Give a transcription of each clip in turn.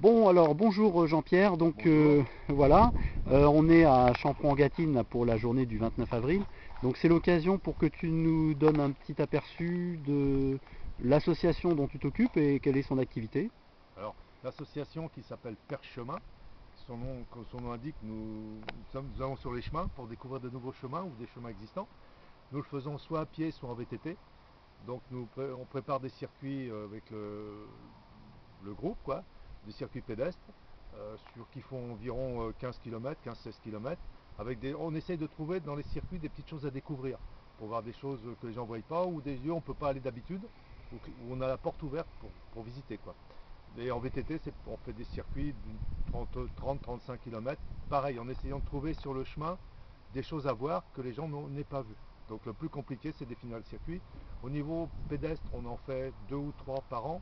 Bon, alors bonjour Jean-Pierre, donc Bonjour. voilà, on est à Champron-en-Gâtine là, pour la journée du 29 avril, donc c'est l'occasion pour que tu nous donnes un petit aperçu de l'association dont tu t'occupes et quelle est son activité. Alors, l'association qui s'appelle Perchemin, comme son nom indique, nous allons sur les chemins pour découvrir de nouveaux chemins ou des chemins existants. Nous le faisons soit à pied, soit en VTT. Donc, on prépare des circuits avec le groupe, quoi, des circuits pédestres, qui font environ 15 km, 15-16 km. On essaye de trouver dans les circuits des petites choses à découvrir, pour voir des choses que les gens ne voient pas, ou des lieux où on ne peut pas aller d'habitude, où on a la porte ouverte pour visiter, quoi. Et en VTT, on fait des circuits de 30-35 km, pareil, en essayant de trouver sur le chemin des choses à voir que les gens n'aient pas vues. Donc le plus compliqué, c'est de définir le circuit. Au niveau pédestre, on en fait 2 ou 3 par an,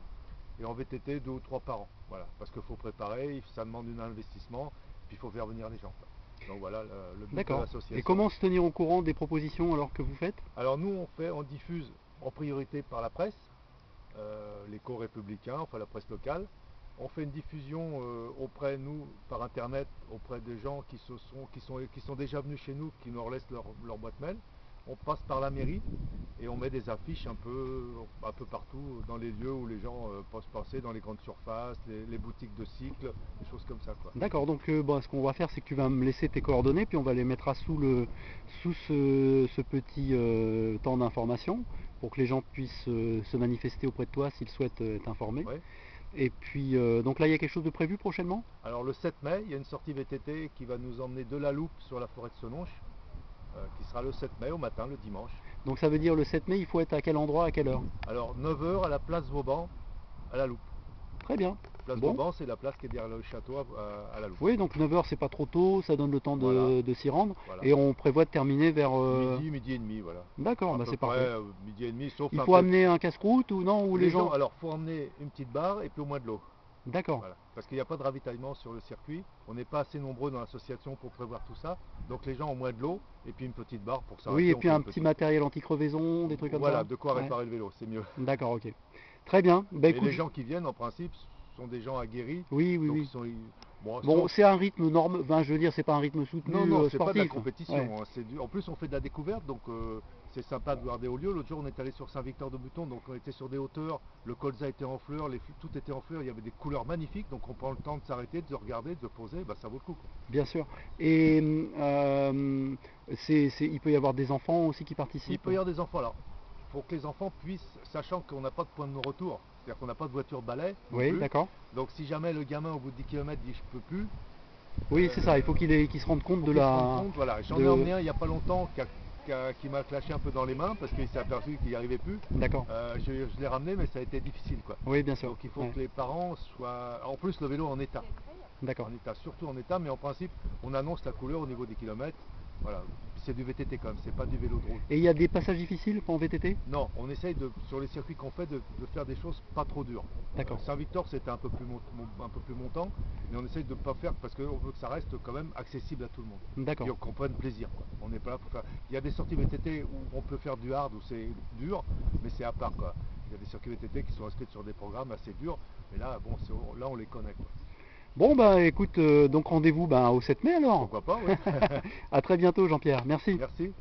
et en VTT, 2 ou 3 par an. Voilà, parce qu'il faut préparer, ça demande un investissement, puis il faut faire venir les gens, quoi. Donc voilà le but de D'accord. Et l'association. comment se tenir au courant des propositions alors que vous faites? Alors nous, on diffuse en priorité par la presse, l'écho républicain, enfin la presse locale. On fait une diffusion auprès de nous par internet, auprès des gens qui sont déjà venus chez nous, qui nous laissent leur boîte mail. On passe par la mairie et on met des affiches un peu partout dans les lieux où les gens peuvent passer, dans les grandes surfaces, les boutiques de cycles, des choses comme ça, quoi. D'accord, donc bon, ce qu'on va faire, c'est que tu vas me laisser tes coordonnées, puis on va les mettre sous ce petit temps d'information pour que les gens puissent se manifester auprès de toi s'ils souhaitent être informés. Ouais. Et puis, donc là, il y a quelque chose de prévu prochainement? Alors le 7 mai, il y a une sortie VTT qui va nous emmener de la Loupe sur la forêt de Senonches, qui sera le 7 mai au matin, le dimanche. Donc ça veut dire le 7 mai, il faut être à quel endroit, à quelle heure? Alors 9 heures à la place Vauban, à la Loupe. Très bien. Place Bon, Vauban, c'est la place qui est derrière le château à la Loupe. oui, donc 9 heures, c'est pas trop tôt, ça donne le temps Voilà, de s'y rendre. voilà. Et on prévoit de terminer vers... Midi, midi et demi, voilà. D'accord, À bah peu c'est près parfait. midi et demi, sauf Il un faut peu. amener un casse-croûte ou non? Ou les Les gens, gens... alors faut emmener une petite barre et puis au moins de l'eau. D'accord. Voilà. Parce qu'il n'y a pas de ravitaillement sur le circuit. On n'est pas assez nombreux dans l'association pour prévoir tout ça. Donc les gens ont moins de l'eau et puis une petite barre pour Oui, s'arrêter, et on puis fait un une petit petite. matériel anti-crevaison, des trucs comme Voilà, ça. de quoi Ouais. réparer le vélo, c'est mieux. D'accord, ok. Très bien. Bah Et écoute, les gens qui viennent, en principe, sont des gens aguerris. oui, oui, Donc oui. ils sont. Bon, Bon, sauf. c'est un rythme norme, enfin, je veux dire, c'est pas un rythme Non, soutenu non, c'est pas de la sportif. Ouais. compétition, hein. En plus, on fait de la découverte, donc c'est sympa de voir des hauts lieux. L'autre jour, on est allé sur Saint-Victor-de-Bouton, donc on était sur des hauteurs. Le colza était en fleurs, tout était en fleurs. Il y avait des couleurs magnifiques, donc on prend le temps de s'arrêter, de regarder, de se poser. Bah, ça vaut le coup, quoi. Bien sûr. Et il peut y avoir des enfants aussi qui Il participent. peut y avoir des enfants là. Pour que les enfants puissent, sachant qu'on n'a pas de point de non-retour, c'est-à-dire qu'on n'a pas de voiture balai non Oui, plus. d'accord. Donc si jamais le gamin au bout de 10 km dit je peux plus, Oui, c'est ça. Il faut qu'il se rende compte faut de qu'il se rende la, compte. Voilà, j'en ai de. emmené un il n'y a pas longtemps qui m'a clashé un peu dans les mains parce qu'il s'est aperçu qu'il n'y arrivait plus. D'accord. Je l'ai ramené, mais ça a été difficile, quoi. Oui, bien sûr. Donc il faut Ouais. que les parents soient. En plus, le vélo en état. D'accord. Surtout en état, mais en principe, on annonce la couleur au niveau des kilomètres. Voilà, c'est du VTT quand même, c'est pas du vélo de route. Et il y a des passages difficiles en VTT? Non, on essaye sur les circuits qu'on fait de faire des choses pas trop dures. D'accord. Saint-Victor c'était un peu plus montant, mais on essaye de ne pas faire parce qu'on veut que ça reste quand même accessible à tout le monde. Puis D'accord. qu'on prenne plaisir, quoi. On n'est pas là pour faire. Il y a des sorties VTT où on peut faire du hard, où c'est dur, mais c'est à part, quoi. Il y a des circuits VTT qui sont inscrits sur des programmes assez durs, mais là, bon, là on les connaît, quoi. Bon, bah écoute, donc rendez-vous bah, au 7 mai alors. Pourquoi pas, oui. À très bientôt, Jean-Pierre. Merci. Merci.